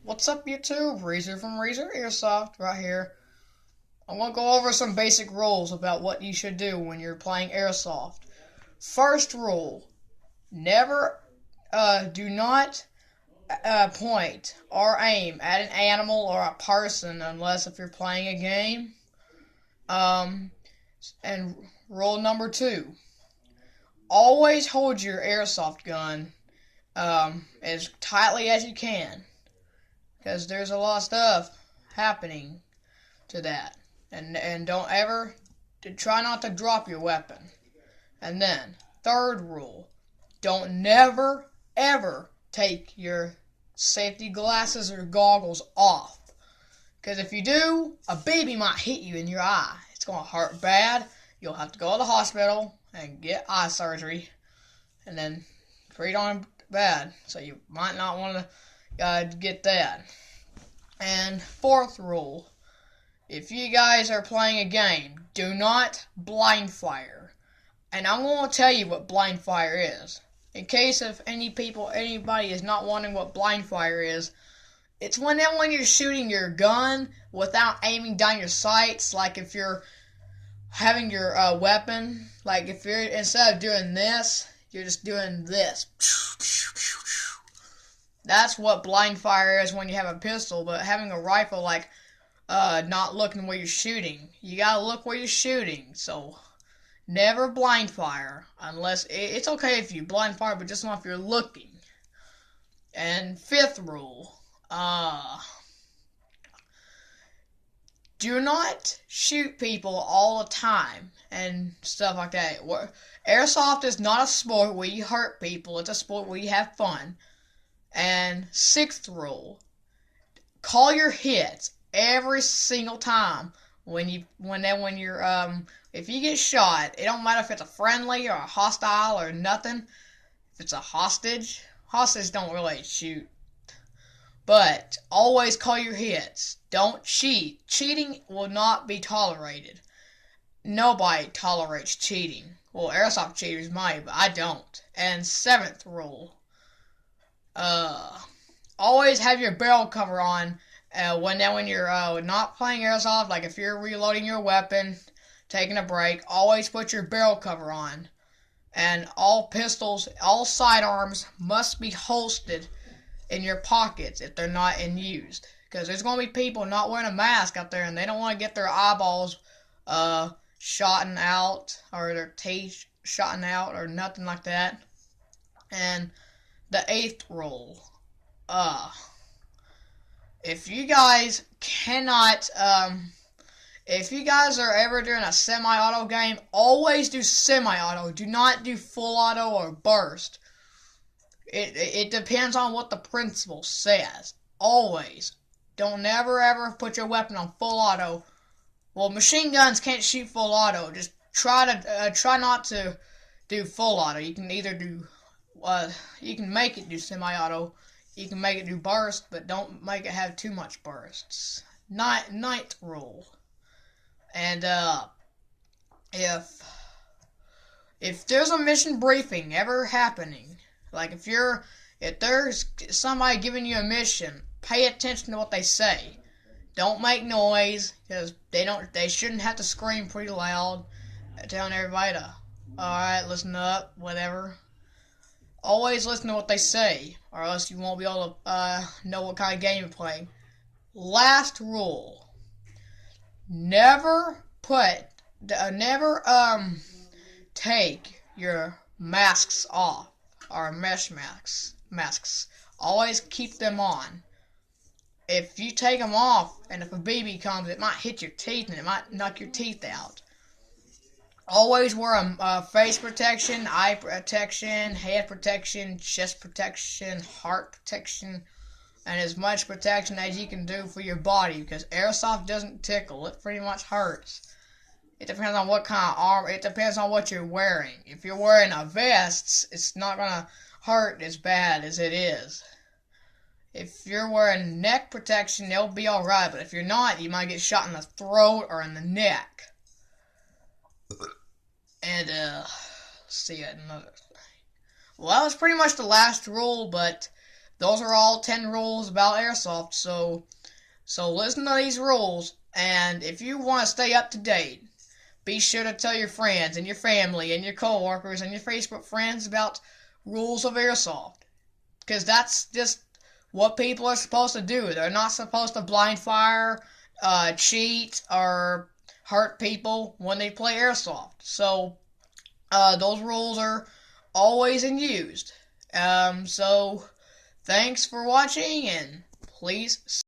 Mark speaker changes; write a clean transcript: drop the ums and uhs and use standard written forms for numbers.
Speaker 1: What's up, YouTube? Razor from Razor Airsoft right here. I'm going to go over some basic rules about what you should do when you're playing Airsoft. First rule, do not point or aim at an animal or a person unless if you're playing a game. And rule number 2, always hold your airsoft gun as tightly as you can, because there's a lot of stuff happening to that. And don't ever try not to drop your weapon. And then third rule, don't never ever take your safety glasses or goggles off, because if you do, a baby might hit you in your eye. It's going to hurt bad. You'll have to go to the hospital and get eye surgery, and then pretty darn bad. So you might not want to get that. And fourth rule, if you guys are playing a game, do not blind fire. And I'm going to tell you what blind fire is. In case if anybody is not wondering what blind fire is, it's when you're shooting your gun without aiming down your sights. Like if you're having your weapon, like if you're, instead of doing this, you're just doing this. That's what blind fire is when you have a pistol. But having a rifle, like not looking where you're shooting, you gotta look where you're shooting. So never blind fire, unless it's okay if you blind fire, but just not if you're looking. And fifth rule, do not shoot people all the time and stuff like that. Airsoft is not a sport where you hurt people. It's a sport where you have fun. And sixth rule, call your hits every single time when you're if you get shot. It don't matter if it's a friendly or a hostile or nothing. If it's a hostage don't really shoot. But always call your hits. Don't cheat. Cheating will not be tolerated. Nobody tolerates cheating. Well, airsoft cheaters might, but I don't. And seventh rule, always have your barrel cover on when you're not playing airsoft. Like if you're reloading your weapon, taking a break, always put your barrel cover on. And all pistols, all sidearms must be holstered in your pockets if they're not in use, because there's going to be people not wearing a mask out there, and they don't want to get their eyeballs shot out, or their teeth shot out, or nothing like that. And the eighth rule, if you guys are ever doing a semi-auto game, always do semi-auto. Do not do full auto or burst. It depends on what the principal says. Always. Don't never ever put your weapon on full auto. Well, machine guns can't shoot full auto. Just try not to do full auto. You can either do you can make it do semi-auto. You can make it do burst, but don't make it have too much bursts. Ninth rule. And if there's a mission briefing ever happening, like if there's somebody giving you a mission, pay attention to what they say. Don't make noise, because they shouldn't have to scream pretty loud, telling everybody to, alright, listen up, whatever. Always listen to what they say, or else you won't be able to know what kind of game you're playing. Last rule, never take your masks off, or mesh masks. Always keep them on. If you take them off, and if a BB comes, it might hit your teeth, and it might knock your teeth out. Always wear a face protection, eye protection, head protection, chest protection, heart protection, and as much protection as you can do for your body, because airsoft doesn't tickle. It pretty much hurts. It depends on what kind of armor. It depends on what you're wearing. If you're wearing a vest, it's not going to hurt as bad as it is. If you're wearing neck protection, it'll be alright, but if you're not, you might get shot in the throat or in the neck. And, let's see another thing. Well, that was pretty much the last rule, but those are all 10 rules about airsoft. So listen to these rules, and if you want to stay up to date, be sure to tell your friends and your family and your coworkers and your Facebook friends about rules of airsoft, because that's just what people are supposed to do. They're not supposed to blind fire, cheat, or hurt people when they play airsoft. So those rules are always in use. So thanks for watching, and please